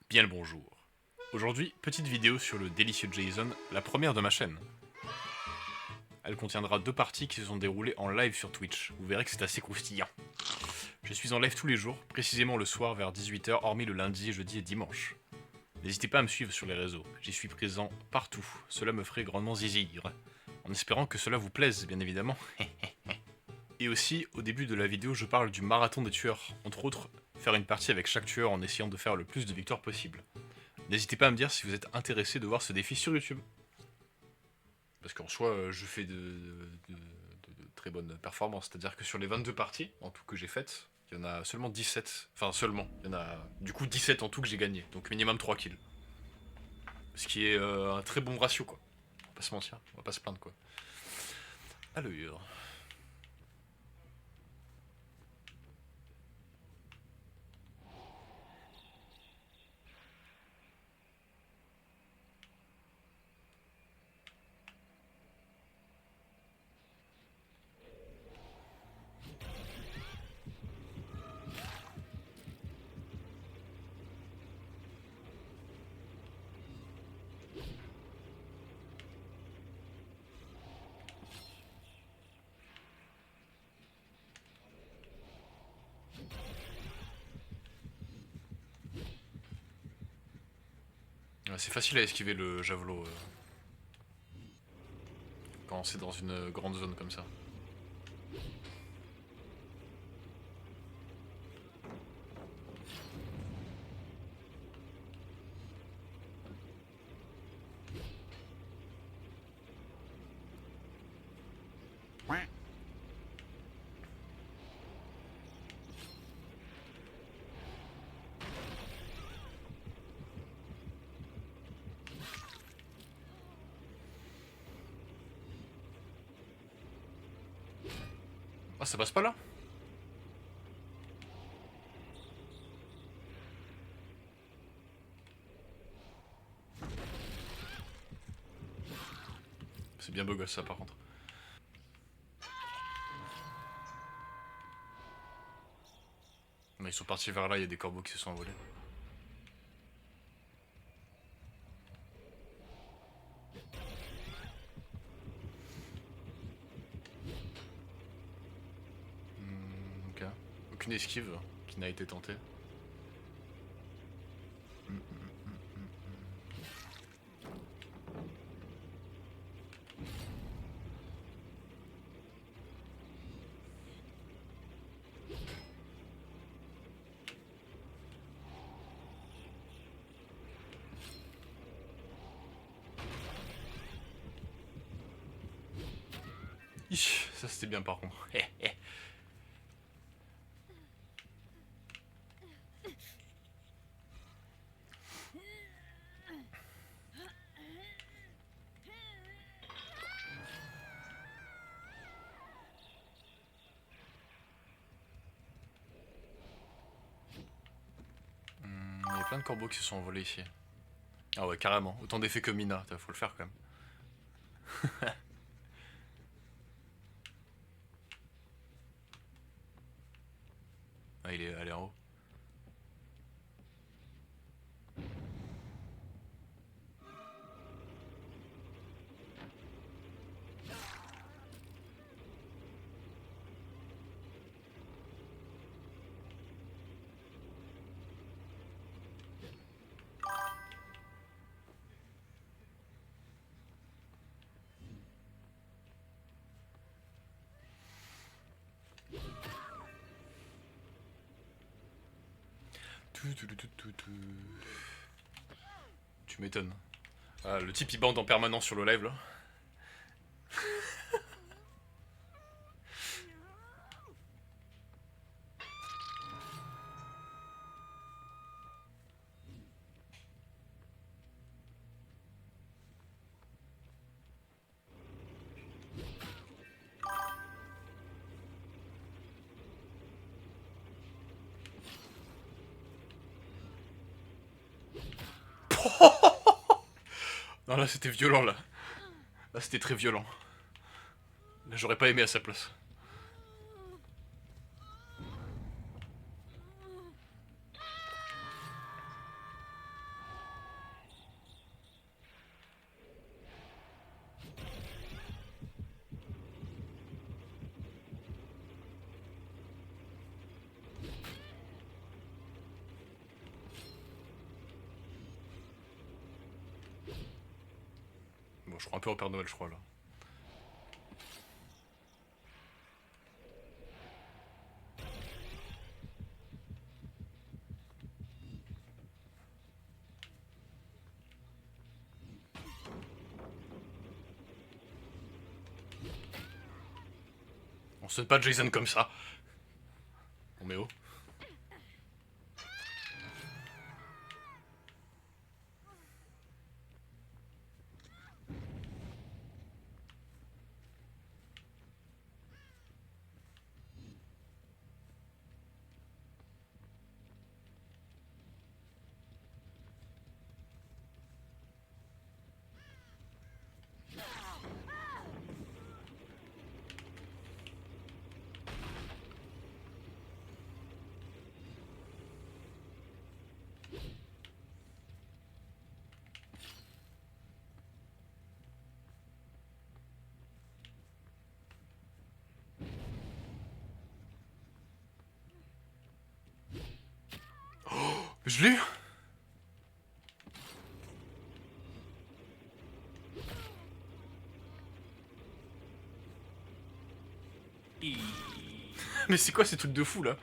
Bien le bonjour. Aujourd'hui, petite vidéo sur le délicieux Jason, la première de ma chaîne. Elle contiendra deux parties qui se sont déroulées en live sur Twitch. Vous verrez que c'est assez croustillant. Je suis en live tous les jours, précisément le soir vers 18 h, hormis le lundi, jeudi et dimanche. N'hésitez pas à me suivre sur les réseaux, j'y suis présent partout, cela me ferait grandement zizir. En espérant que cela vous plaise, bien évidemment. Et aussi, au début de la vidéo, je parle du marathon des tueurs, entre autres, faire une partie avec chaque tueur en essayant de faire le plus de victoires possible. N'hésitez pas à me dire si vous êtes intéressé de voir ce défi sur YouTube. Parce qu'en soi, je fais de très bonnes performances. C'est-à-dire que sur les 22 parties, en tout que j'ai faites, il y en a seulement 17. Enfin, seulement. Il y en a du coup 17 en tout que j'ai gagné. Donc minimum 3 kills. Ce qui est un très bon ratio, quoi. On va pas se mentir, on va pas se plaindre, quoi. Alors... C'est facile à esquiver le javelot quand c'est dans une grande zone comme ça. Ah, ça passe pas là? C'est bien beau gosse ça par contre. Mais ils sont partis vers là, il y a des corbeaux qui se sont envolés. Ok. Aucune esquive qui n'a été tentée. Ça c'était bien par contre. Il y a plein de corbeaux qui se sont envolés ici. Ah ouais, carrément. Autant d'effets que Mina, faut le faire quand même. Ah, elle est en haut. Tu m'étonnes. Ah, le type il bande en permanence sur le live là. Non là c'était violent là. Là c'était très violent. Là j'aurais pas aimé à sa place. Je crois un peu au Père Noël, je crois, là. On sonne pas Jason comme ça. On met haut. Je l'ai eu. Mais c'est quoi ces trucs de fou là?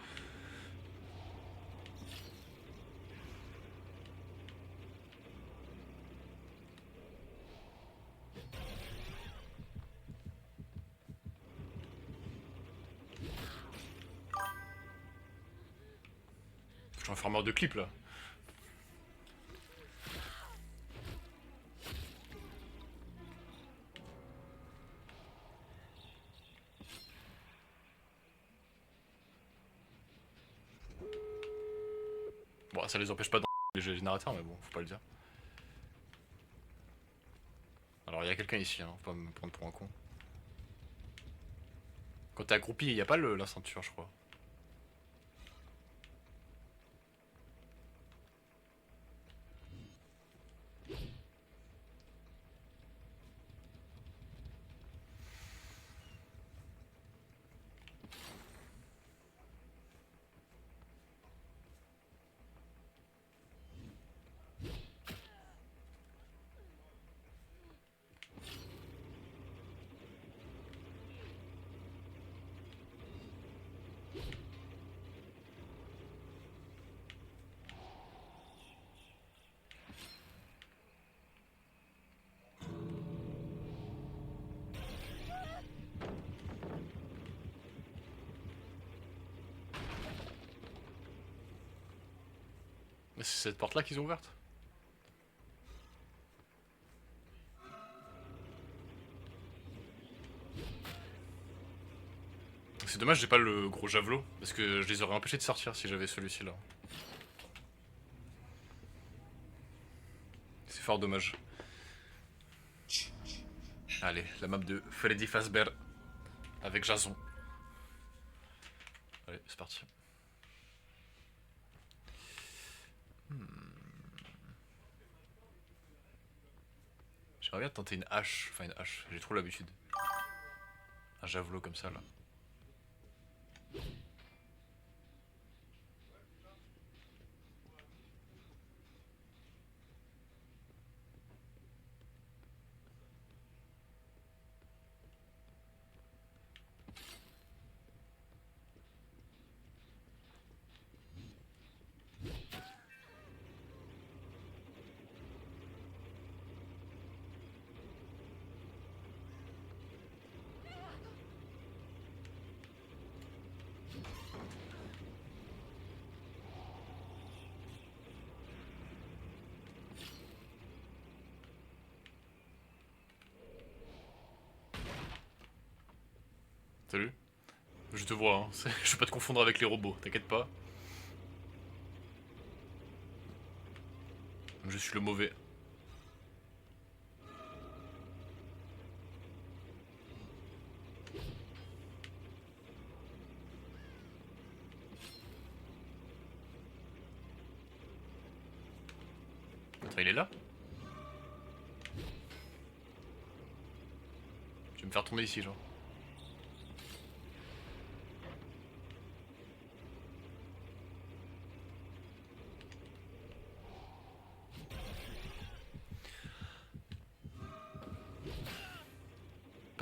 Je suis un farmer de clips là. Bon, ça les empêche pas de les générateurs, mais bon, faut pas le dire. Alors, il y a quelqu'un ici, hein, faut pas me prendre pour un con. Quand t'es accroupi, y a pas la ceinture, je crois. Mais c'est cette porte là qu'ils ont ouverte. C'est dommage, j'ai pas le gros javelot, parce que je les aurais empêchés de sortir si j'avais celui-ci là. C'est fort dommage. Allez, la map de Freddy Fazbear avec Jason. Allez, c'est parti. J'aimerais bien tenter une hache, enfin une hache, j'ai trop l'habitude. Un javelot comme ça là. Salut. Je te vois, hein. Je vais pas te confondre avec les robots, t'inquiète pas. Je suis le mauvais. Attends, il est là? Tu vas me faire tomber ici, genre.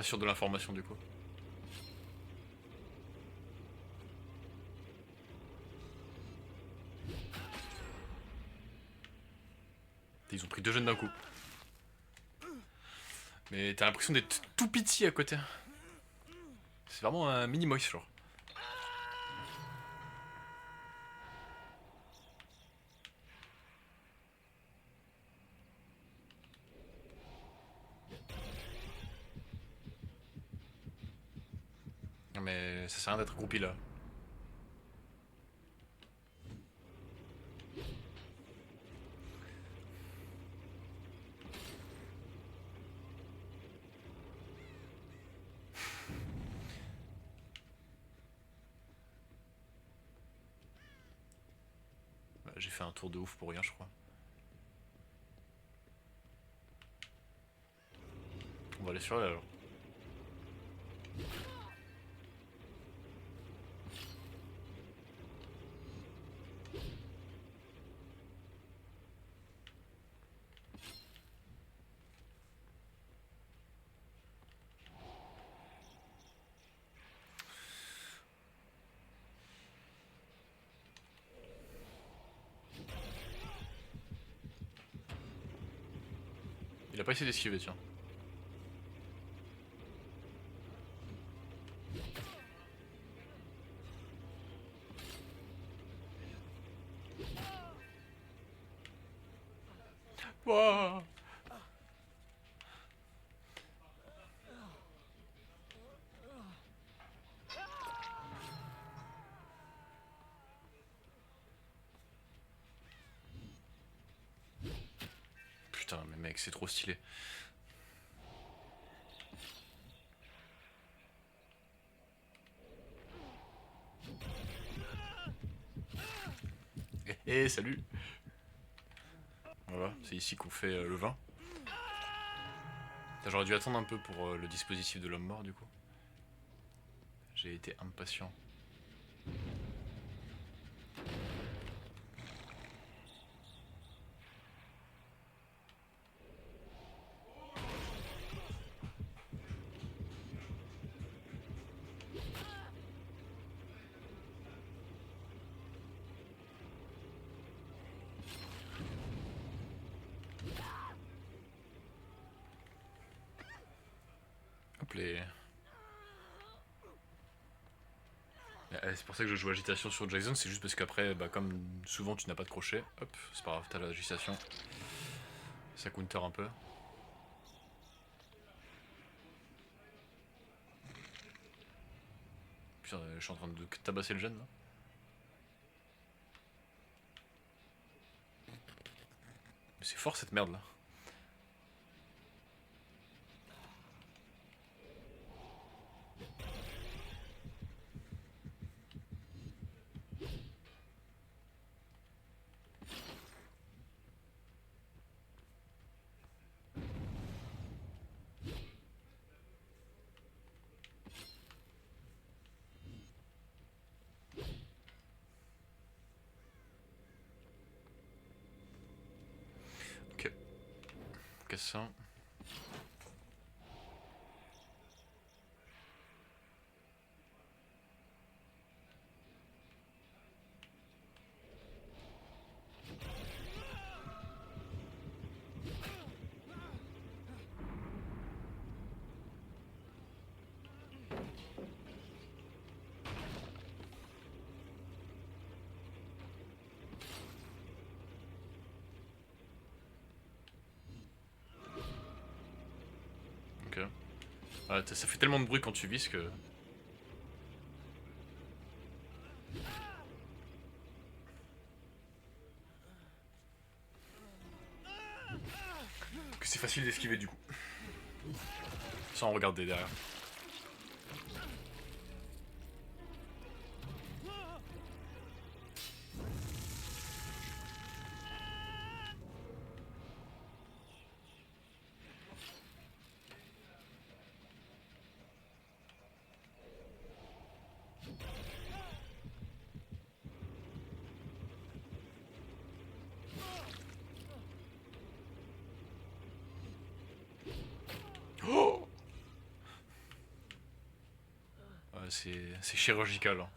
sûr de l'information du coup. Ils ont pris deux jeunes d'un coup. Mais t'as l'impression d'être tout petit à côté. C'est vraiment un mini moist genre. Non mais ça sert à rien d'être groupé là. Bah, j'ai fait un tour de ouf pour rien je crois. On va aller sur elle alors. Il a pas essayé d'esquiver tiens. Wouah. Putain mais mec c'est trop stylé. Eh salut. Voilà, c'est ici qu'on fait le vin. J'aurais dû attendre un peu pour le dispositif de l'homme mort du coup. J'ai été impatient. Hop les... C'est pour ça que je joue agitation sur Jason, c'est juste parce qu'après, bah, comme souvent tu n'as pas de crochet, hop, c'est pas grave, t'as l'agitation. Ça counter un peu. Putain, je suis en train de tabasser le jeune là. Mais c'est fort cette merde là. Ok. Qu'est-ce que ça? Ok. Ah, ça fait tellement de bruit quand tu vises que... que c'est facile d'esquiver du coup. Sans regarder derrière. Oh! Ouais, c'est chirurgical. Hein.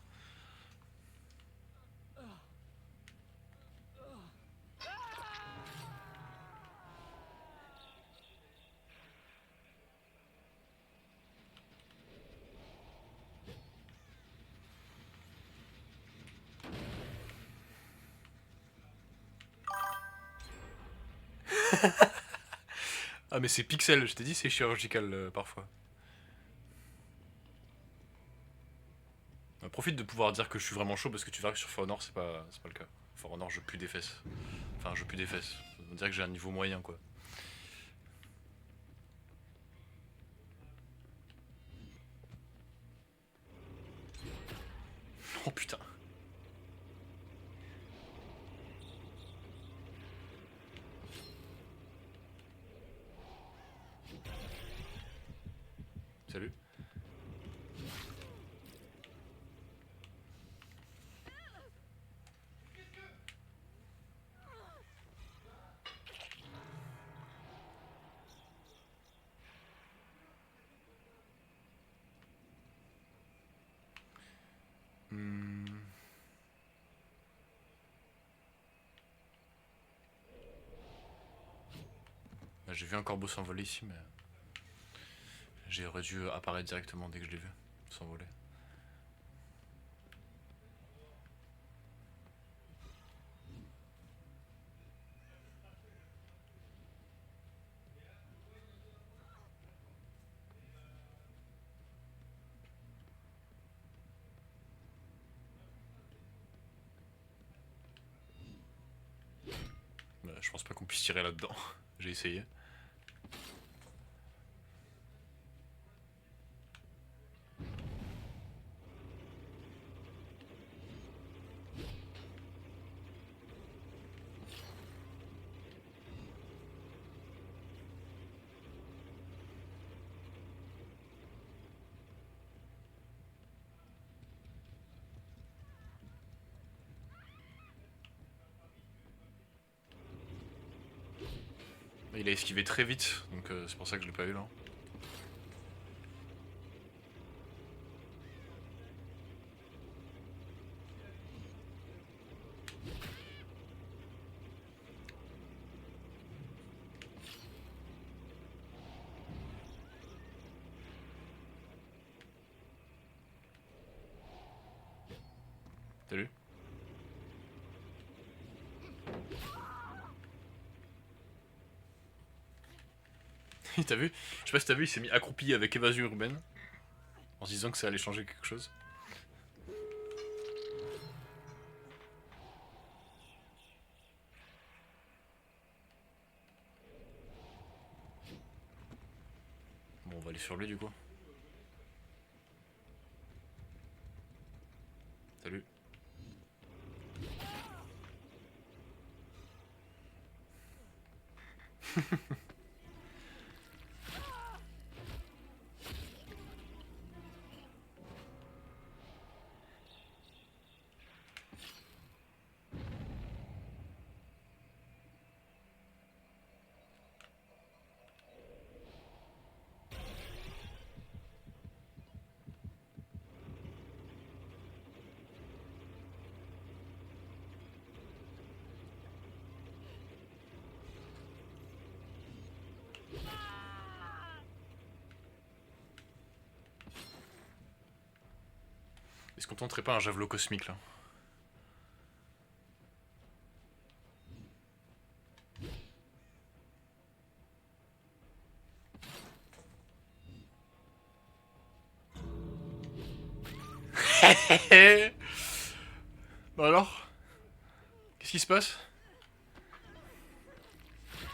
Ah mais c'est pixel, je t'ai dit c'est chirurgical parfois. Profite de pouvoir dire que je suis vraiment chaud parce que tu verras que sur For Honor c'est pas le cas. For Honor je pue des fesses. Enfin je pue des fesses. On dirait que j'ai un niveau moyen quoi. Oh putain. Salut. Hmm. J'ai vu un corbeau s'envoler ici mais j'aurais dû apparaître directement dès que je l'ai vu s'envoler. Je pense pas qu'on puisse tirer là-dedans. J'ai essayé. Il a esquivé très vite, donc c'est pour ça que je l'ai pas eu là. Salut. T'as vu? Je sais pas si t'as vu, il s'est mis accroupi avec évasion urbaine. En se disant que ça allait changer quelque chose. Bon, on va aller sur lui du coup. Salut. Est-ce qu'on tenterait pas un javelot cosmique là? Bah alors? Qu'est-ce qui se passe?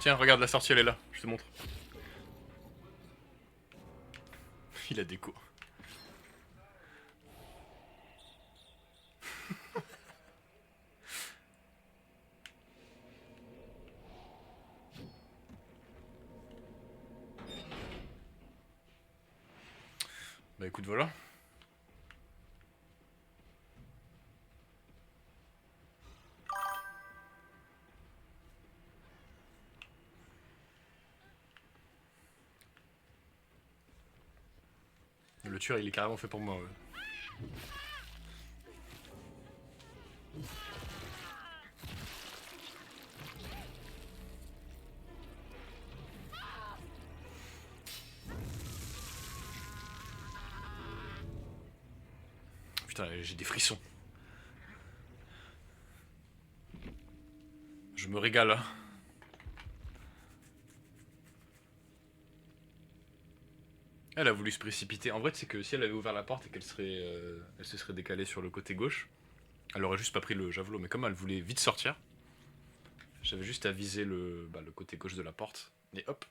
Tiens, regarde, la sortie elle est là, je te montre. Il a des coups. Bah écoute, voilà. Le voiture, il est carrément fait pour moi. Ouais. Putain, j'ai des frissons. Je me régale. Hein. Elle a voulu se précipiter. En vrai, c'est que si elle avait ouvert la porte et qu'elle elle se serait décalée sur le côté gauche, elle aurait juste pas pris le javelot. Mais comme elle voulait vite sortir, j'avais juste à viser le côté gauche de la porte. Et hop,